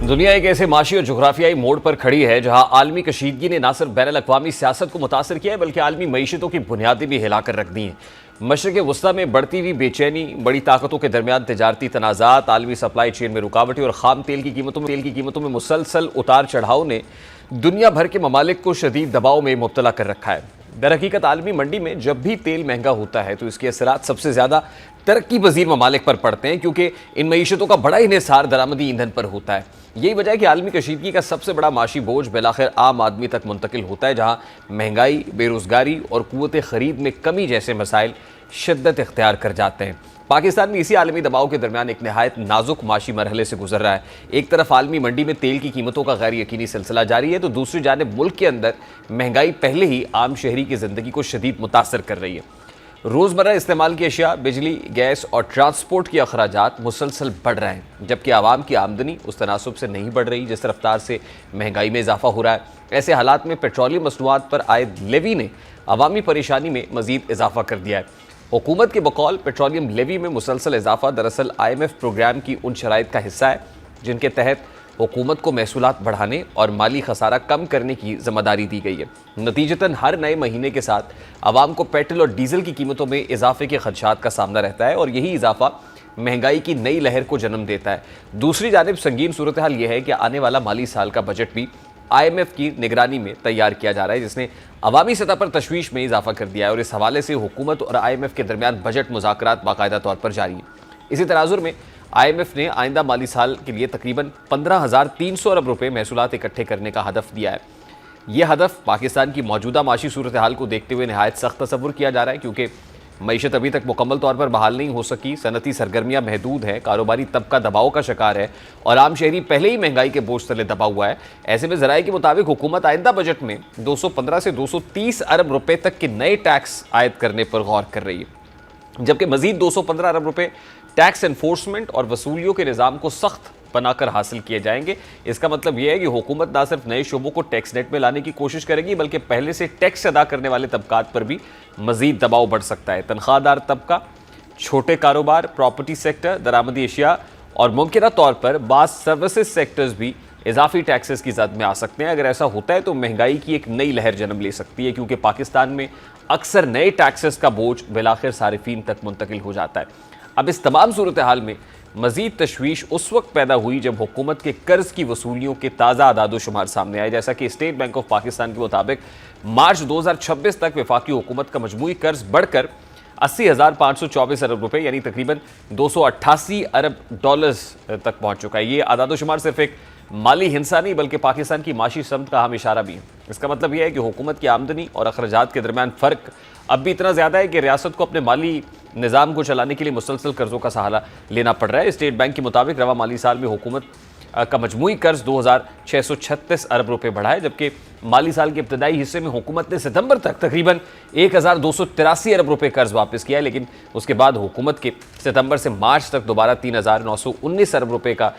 دنیا ایک ایسے معاشی اور جغرافیائی موڑ پر کھڑی ہے جہاں عالمی کشیدگی نے نہ صرف بین الاقوامی سیاست کو متاثر کیا ہے بلکہ عالمی معیشتوں کی بنیادیں بھی ہلا کر رکھ دی ہیں۔ مشرق وسطیٰ میں بڑھتی ہوئی بے چینی، بڑی طاقتوں کے درمیان تجارتی تنازعات، عالمی سپلائی چین میں رکاوٹیں اور خام تیل کی قیمتوں میں مسلسل اتار چڑھاؤ نے دنیا بھر کے ممالک کو شدید دباؤ میں مبتلا کر رکھا ہے۔ درحقیقت عالمی منڈی میں جب بھی تیل مہنگا ہوتا ہے تو اس کے اثرات سب سے زیادہ ترقی پذیر ممالک پر پڑتے ہیں، کیونکہ ان معیشتوں کا بڑا انحصار درآمدی ایندھن پر ہوتا ہے۔ یہی وجہ ہے کہ عالمی کشیدگی کا سب سے بڑا معاشی بوجھ بالآخر عام آدمی تک منتقل ہوتا ہے، جہاں مہنگائی، بے روزگاری اور قوت خرید میں کمی جیسے مسائل شدت اختیار کر جاتے ہیں۔ پاکستان بھی اسی عالمی دباؤ کے درمیان ایک نہایت نازک معاشی مرحلے سے گزر رہا ہے۔ ایک طرف عالمی منڈی میں تیل کی قیمتوں کا غیر یقینی سلسلہ جاری ہے تو دوسری جانب ملک کے اندر مہنگائی پہلے ہی عام شہری کی زندگی کو شدید متاثر کر رہی ہے۔ روزمرہ استعمال کی اشیاء، بجلی، گیس اور ٹرانسپورٹ کے اخراجات مسلسل بڑھ رہے ہیں، جبکہ عوام کی آمدنی اس تناسب سے نہیں بڑھ رہی جس رفتار سے مہنگائی میں اضافہ ہو رہا ہے۔ ایسے حالات میں پیٹرولیم مصنوعات پر عائد لیوی نے عوامی پریشانی میں مزید اضافہ کر دیا ہے۔ حکومت کے بقول پیٹرولیم لیوی میں مسلسل اضافہ دراصل IMF پروگرام کی ان شرائط کا حصہ ہے جن کے تحت حکومت کو محصولات بڑھانے اور مالی خسارہ کم کرنے کی ذمہ داری دی گئی ہے۔ نتیجتاً ہر نئے مہینے کے ساتھ عوام کو پیٹرول اور ڈیزل کی قیمتوں میں اضافے کے خدشات کا سامنا رہتا ہے اور یہی اضافہ مہنگائی کی نئی لہر کو جنم دیتا ہے۔ دوسری جانب سنگین صورتحال یہ ہے کہ آنے والا مالی سال کا بجٹ بھی IMF کی نگرانی میں تیار کیا جا رہا ہے، جس نے عوامی سطح پر تشویش میں اضافہ کر دیا ہے اور اس حوالے سے حکومت اور IMF کے درمیان بجٹ مذاکرات باقاعدہ طور پر جاری ہیں۔ اسی تناظر میں IMF نے آئندہ مالی سال کے لیے تقریباً 15,300 ارب روپے محصولات اکٹھے کرنے کا ہدف دیا ہے۔ یہ ہدف پاکستان کی موجودہ معاشی صورتحال کو دیکھتے ہوئے نہایت سخت تصور کیا جا رہا ہے، کیونکہ معیشت ابھی تک مکمل طور پر بحال نہیں ہو سکی، صنعتی سرگرمیاں محدود ہیں، کاروباری طبقہ دباؤ کا شکار ہے اور عام شہری پہلے ہی مہنگائی کے بوجھ تلے دبا ہوا ہے۔ ایسے میں ذرائع کے مطابق حکومت آئندہ بجٹ میں 215 سے 230 ارب روپے تک کے نئے ٹیکس عائد کرنے پر غور کر رہی ہے، جبکہ مزید 215 ارب روپے ٹیکس انفورسمنٹ اور وصولیوں کے نظام کو سخت بنا کر حاصل کیے جائیں گے۔ اس کا مطلب یہ ہے کہ حکومت نہ صرف نئے شعبوں کو ٹیکس نیٹ میں لانے کی کوشش کرے گی بلکہ پہلے سے ٹیکس ادا کرنے والے طبقات پر بھی مزید دباؤ بڑھ سکتا ہے۔ تنخواہ دار طبقہ، چھوٹے کاروبار، پراپرٹی سیکٹر، درآمدی اشیاء اور ممکنہ طور پر بعض سروسز سیکٹرز بھی اضافی ٹیکسز کی زد میں آ سکتے ہیں۔ اگر ایسا ہوتا ہے تو مہنگائی کی ایک نئی لہر جنم لے سکتی ہے، کیونکہ پاکستان میں اکثر نئے ٹیکسز کا بوجھ بالآخر صارفین تک منتقل ہو جاتا ہے۔ اب اس تمام صورتحال میں مزید تشویش اس وقت پیدا ہوئی جب حکومت کے قرض کی وصولیوں کے تازہ اعداد و شمار سامنے آئے، جیسا کہ اسٹیٹ بینک آف پاکستان کے مطابق مارچ 2026 تک وفاقی حکومت کا مجموعی قرض بڑھ کر 80,524 ارب روپے یعنی تقریباً 288 ارب ڈالرز تک پہنچ چکا ہے۔ یہ اعداد و شمار صرف ایک مالی ہنسا نہیں بلکہ پاکستان کی معاشی سمت کا اہم اشارہ بھی ہے۔ اس کا مطلب یہ ہے کہ حکومت کی آمدنی اور اخراجات کے درمیان فرق اب بھی اتنا زیادہ ہے کہ ریاست کو اپنے مالی نظام کو چلانے کے لیے مسلسل قرضوں کا سہارا لینا پڑ رہا ہے۔ اسٹیٹ بینک کے مطابق رواں مالی سال میں حکومت کا مجموعی قرض 2,636 ارب روپے بڑھا ہے، جبکہ مالی سال کے ابتدائی حصے میں حکومت نے ستمبر تک تقریباً 1,283 ارب روپے قرض واپس کیا ہے، لیکن اس کے بعد حکومت کے ستمبر سے مارچ تک دوبارہ 3,919 ارب روپے کا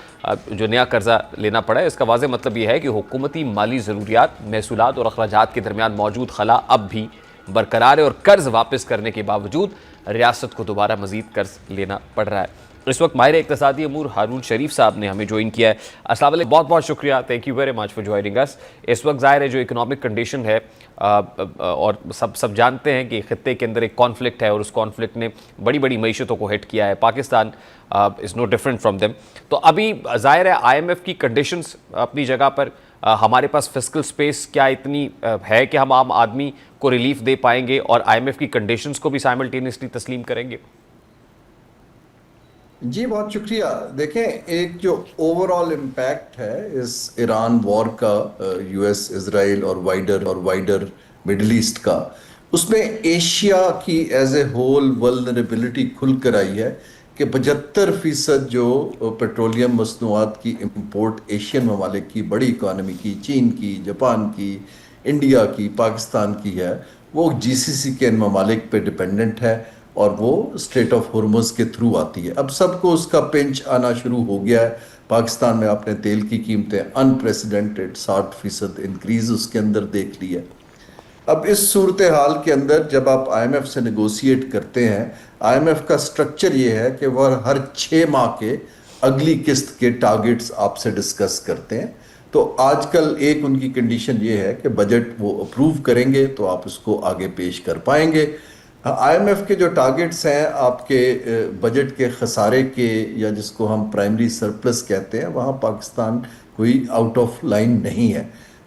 جو نیا قرضہ لینا پڑا ہے۔ اس کا واضح مطلب یہ ہے کہ حکومتی مالی ضروریات، محصولات اور اخراجات کے درمیان موجود خلا اب بھی برقرار ہے اور قرض واپس کرنے کے باوجود ریاست کو دوبارہ مزید قرض لینا پڑ رہا ہے۔ اس وقت ماہر اقتصادی امور ہارون شریف صاحب نے ہمیں جوائن کیا ہے۔ السلام علیکم، بہت بہت شکریہ، thank you very much for joining اس۔ اس وقت ظاہر ہے جو اکنامک کنڈیشن ہے اور سب جانتے ہیں کہ خطے کے اندر ایک کانفلکٹ ہے اور اس کانفلکٹ نے بڑی بڑی معیشتوں کو ہٹ کیا ہے۔ پاکستان از نو ڈفرنٹ فرام دیم۔ تو ابھی ظاہر ہے IMF کی کنڈیشنز اپنی جگہ پر، ہمارے پاس فسکل سپیس کیا اتنی ہے کہ ہم عام آدمی کو ریلیف دے پائیں گے اور IMF کی کنڈیشنز کو بھی سائملٹینیسلی تسلیم کریں گے؟ جی بہت شکریہ۔ دیکھیں، ایک جو اوور آل امپیکٹ ہے اس ایران وار کا، US اسرائیل اور وائڈر مڈل ایسٹ کا، اس میں ایشیا کی ایز اے ہول ولنریبلٹی کھل کر آئی ہے کہ 75% جو پیٹرولیم مصنوعات کی امپورٹ ایشین ممالک کی، بڑی اکانومی کی، چین کی، جاپان کی، انڈیا کی، پاکستان کی ہے، وہ GCC کے ان ممالک پہ ڈیپینڈنٹ ہے اور وہ اسٹریٹ آف ہرمز کے تھرو آتی ہے۔ اب سب کو اس کا پنچ آنا شروع ہو گیا ہے۔ پاکستان میں آپ نے تیل کی قیمتیں انپریسیڈنٹڈ 60% انکریز اس کے اندر دیکھ لی ہے۔ اب اس صورتحال کے اندر جب آپ IMF سے نیگوسیٹ کرتے ہیں، IMF کا سٹرکچر یہ ہے کہ وہ ہر 6 ماہ کے اگلی قسط کے ٹارگٹس آپ سے ڈسکس کرتے ہیں. تو آج کل ایک ان کی کنڈیشن یہ ہے کہ بجٹ وہ اپروو کریں گے تو آپ اس کو آگے پیش کر پائیں گے. آئی ایم ایف کے جو ٹارگٹس ہیں آپ کے بجٹ کے خسارے کے, یا جس کو ہم پرائمری سرپلس کہتے ہیں, وہاں پاکستان کوئی آؤٹ آف لائن نہیں ہے.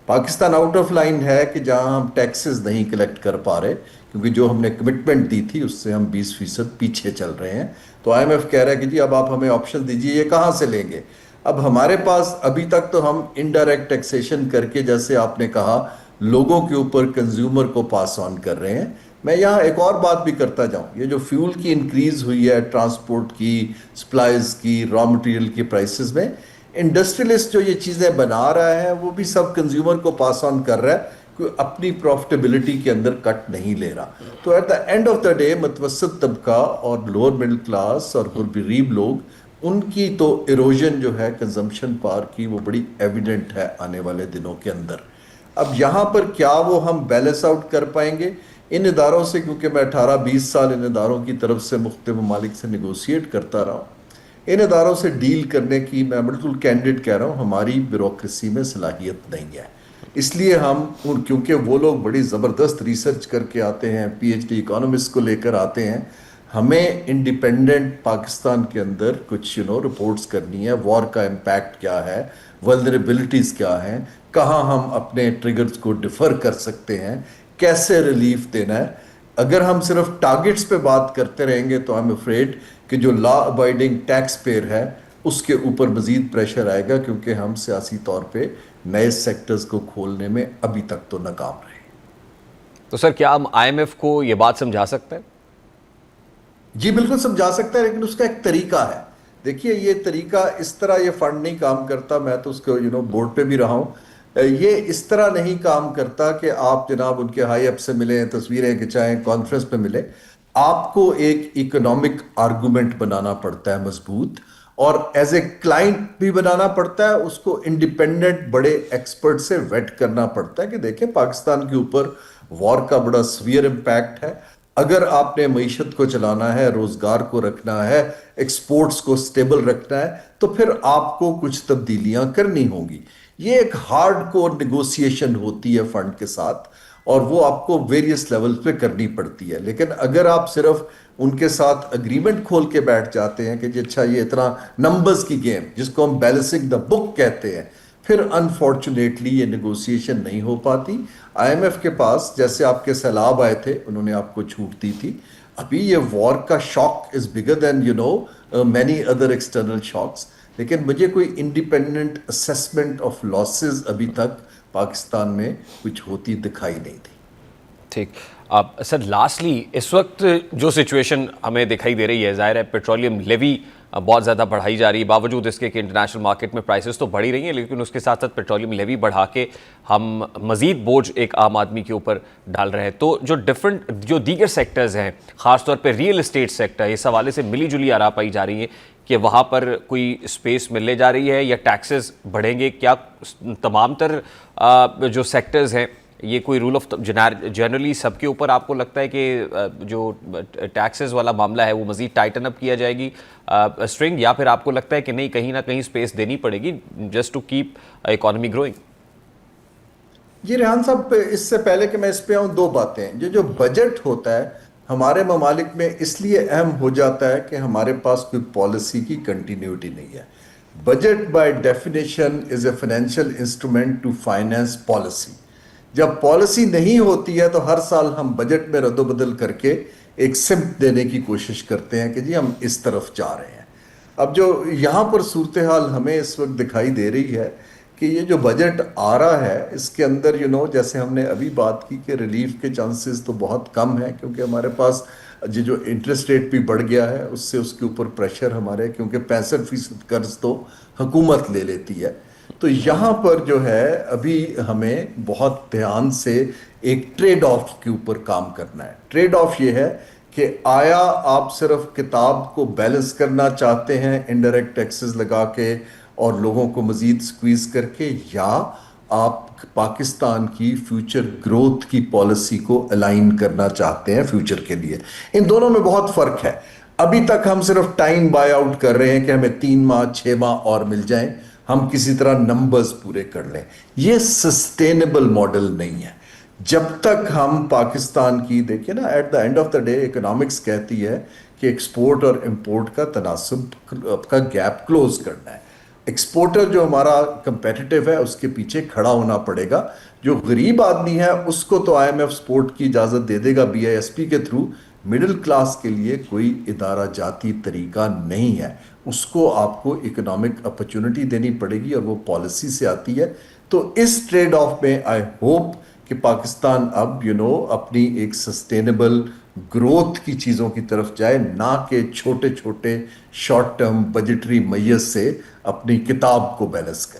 پاکستان آؤٹ آف لائن ہے کہ جہاں ہم ٹیکسز نہیں کلیکٹ کر پا رہے, کیونکہ جو ہم نے کمٹمنٹ دی تھی اس سے ہم 20% پیچھے چل رہے ہیں. تو آئی ایم ایف کہہ رہا ہے کہ جی اب آپ ہمیں آپشن دیجیے, یہ کہاں سے لیں گے. اب ہمارے پاس ابھی تک تو ہم انڈائریکٹ ٹیکسیشن کر کے, جیسے آپ نے کہا, لوگوں کے اوپر کنزیومر کو پاس آن کر رہے ہیں. میں یہاں ایک اور بات بھی کرتا جاؤں, یہ جو فیول کی انکریز ہوئی ہے, ٹرانسپورٹ کی, سپلائز کی, را مٹیریل کی پرائسز میں, انڈسٹریلسٹ جو یہ چیزیں بنا رہا ہے وہ بھی سب کنزیومر کو پاس آن کر رہا ہے, کوئی اپنی پروفٹیبلٹی کے اندر کٹ نہیں لے رہا. تو at the end of the day متوسط طبقہ اور لوور مڈل کلاس اور غریب لوگ, ان کی تو ایروژن جو ہے کنزمپشن پاور کی وہ بڑی ایویڈنٹ ہے آنے والے دنوں کے اندر. اب یہاں پر کیا وہ ہم بیلنس آؤٹ کر پائیں گے ان اداروں سے, کیونکہ میں 18-20 سال ان اداروں کی طرف سے مختلف ممالک سے نیگوشیٹ کرتا رہا ہوں. ان اداروں سے ڈیل کرنے کی میں بالکل کینڈیڈ کہہ رہا ہوں, ہماری بیوروکریسی میں صلاحیت نہیں ہے. اس لیے ہم کیونکہ وہ لوگ بڑی زبردست ریسرچ کر کے آتے ہیں, پی ایچ ڈی اکانومسٹ کو لے کر آتے ہیں, ہمیں انڈیپینڈنٹ پاکستان کے اندر کچھ رپورٹس کرنی ہے. وار کا امپیکٹ کیا ہے, ولنریبلٹیز کیا ہیں, کہاں ہم اپنے ٹریگرز کو ڈیفر کر سکتے ہیں, کیسے ریلیف دینا ہے. اگر ہم صرف ٹارگٹس پہ بات کرتے رہیں گے تو آئی ایم افریڈ کہ جو لا ابائڈنگ ٹیکس پیئر ہے اس کے اوپر مزید پریشر آئے گا, کیونکہ ہم سیاسی طور پہ نئے سیکٹرز کو کھولنے میں ابھی تک تو ناکام رہے. تو سر کیا ہم آئی ایم ایف کو یہ بات سمجھا سکتے ہیں؟ جی بالکل سمجھا سکتا ہے, لیکن اس کا ایک طریقہ ہے. دیکھیے یہ طریقہ اس طرح یہ فنڈ نہیں کام کرتا. میں تو اس کو بورڈ پہ بھی رہا ہوں. یہ اس طرح نہیں کام کرتا کہ آپ جناب ان کے ہائی اپ سے ملیں, تصویریں کھچائیں, کانفرنس پہ ملیں. آپ کو ایک اکنامک آرگومنٹ بنانا پڑتا ہے مضبوط, اور ایز اے کلائنٹ بھی بنانا پڑتا ہے. اس کو انڈیپینڈنٹ بڑے ایکسپرٹ سے ویٹ کرنا پڑتا ہے کہ دیکھیں پاکستان کے اوپر وار کا بڑا سویئر امپیکٹ ہے. اگر آپ نے معیشت کو چلانا ہے, روزگار کو رکھنا ہے, ایکسپورٹس کو سٹیبل رکھنا ہے, تو پھر آپ کو کچھ تبدیلیاں کرنی ہوں گی. یہ ایک ہارڈ کور نیگوسیشن ہوتی ہے فنڈ کے ساتھ, اور وہ آپ کو ویریس لیول پہ کرنی پڑتی ہے. لیکن اگر آپ صرف ان کے ساتھ اگریمنٹ کھول کے بیٹھ جاتے ہیں کہ جی اچھا یہ اتنا نمبرز کی گیم, جس کو ہم بیلنسنگ دا بک کہتے ہیں, پھر انفارچونیٹلی یہ نیگوسیشن نہیں ہو پاتی. آئی ایم ایف کے پاس جیسے آپ کے سیلاب آئے تھے, انہوں نے آپ کو چھوٹ دی تھی. ابھی یہ وار کا شاک از بگر دین مینی ادر ایکسٹرنل شاکس, لیکن مجھے کوئی انڈیپینڈنٹ اسیسمنٹ آف لاسز ابھی تک پاکستان میں کچھ ہوتی دکھائی نہیں دی. ٹھیک. سر لاسٹلی اس وقت جو سچویشن ہمیں دکھائی دے رہی ہے, ظاہر ہے پیٹرولیم لیوی بہت زیادہ بڑھائی جا رہی ہے, باوجود اس کے کہ انٹرنیشنل مارکیٹ میں پرائسز تو بڑھی رہی ہیں, لیکن اس کے ساتھ ساتھ پیٹرولیم لیوی بڑھا کے ہم مزید بوجھ ایک عام آدمی کے اوپر ڈال رہے ہیں. تو جو دیگر سیکٹرز ہیں, خاص طور پہ ریئل اسٹیٹ سیکٹر, اس حوالے سے ملی جلی آراء پائی جا رہی ہیں کہ وہاں پر کوئی اسپیس ملنے جا رہی ہے یا ٹیکسز بڑھیں گے. کیا تمام تر جو سیکٹرز ہیں یہ کوئی رول آف جنرلی سب کے اوپر آپ کو لگتا ہے کہ جو ٹیکسز والا معاملہ ہے وہ مزید ٹائٹن اپ کیا جائے گی اسٹرنگ, یا پھر آپ کو لگتا ہے کہ نہیں کہیں نہ کہیں اسپیس دینی پڑے گی just to keep economy growing? جی ریحان صاحب, اس سے پہلے کہ میں اس پہ آؤں, دو باتیں. جو بجٹ ہوتا ہے ہمارے ممالک میں اس لیے اہم ہو جاتا ہے کہ ہمارے پاس کوئی پالیسی کی کنٹینیوٹی نہیں ہے. Budget by definition is a financial instrument to finance policy. جب پالیسی نہیں ہوتی ہے تو ہر سال ہم بجٹ میں رد و بدل کر کے ایک سمت دینے کی کوشش کرتے ہیں کہ جی ہم اس طرف جا رہے ہیں. اب جو یہاں پر صورتحال ہمیں اس وقت دکھائی دے رہی ہے کہ یہ جو بجٹ آ رہا ہے اس کے اندر جیسے ہم نے ابھی بات کی کہ ریلیف کے چانسز تو بہت کم ہیں, کیونکہ ہمارے پاس جو انٹرسٹ ریٹ بھی بڑھ گیا ہے, اس سے اس کے اوپر پریشر ہمارے, کیونکہ 65% قرض تو حکومت لے لیتی ہے. تو یہاں پر جو ہے ابھی ہمیں بہت دھیان سے ایک ٹریڈ آف کے اوپر کام کرنا ہے. ٹریڈ آف یہ ہے کہ آیا آپ صرف کتاب کو بیلنس کرنا چاہتے ہیں انڈائریکٹ ٹیکسز لگا کے اور لوگوں کو مزید سکویز کر کے, یا آپ پاکستان کی فیوچر گروتھ کی پالیسی کو الائن کرنا چاہتے ہیں فیوچر کے لیے. ان دونوں میں بہت فرق ہے. ابھی تک ہم صرف ٹائم بائی آؤٹ کر رہے ہیں کہ ہمیں 3 ماہ 6 ماہ اور مل جائیں، ہم کسی طرح نمبرز پورے کر لیں. یہ سسٹینیبل ماڈل نہیں ہے. جب تک ہم پاکستان کی دیکھیں نا، at the end of the day economics کہتی ہے کہ ایکسپورٹ اور امپورٹ کا تناسب کا گیپ کلوز کرنا ہے. ایکسپورٹر جو ہمارا کمپیٹیٹیو ہے اس کے پیچھے کھڑا ہونا پڑے گا. جو غریب آدمی ہے اس کو تو آئی ایم ایف سپورٹ کی اجازت دے دے گا BISP کے تھرو. مڈل کلاس کے لیے کوئی ادارہ جاتی طریقہ نہیں ہے. اس کو آپ کو اکنامک اپرچونٹی دینی پڑے گی اور وہ پالیسی سے آتی ہے. تو اس ٹریڈ آف میں آئی ہوپ کہ پاکستان اب اپنی ایک سسٹینیبل گروتھ کی چیزوں کی طرف جائے، نہ کہ چھوٹے چھوٹے شارٹ ٹرم بجٹری میز سے اپنی کتاب کو بیلنس کرے.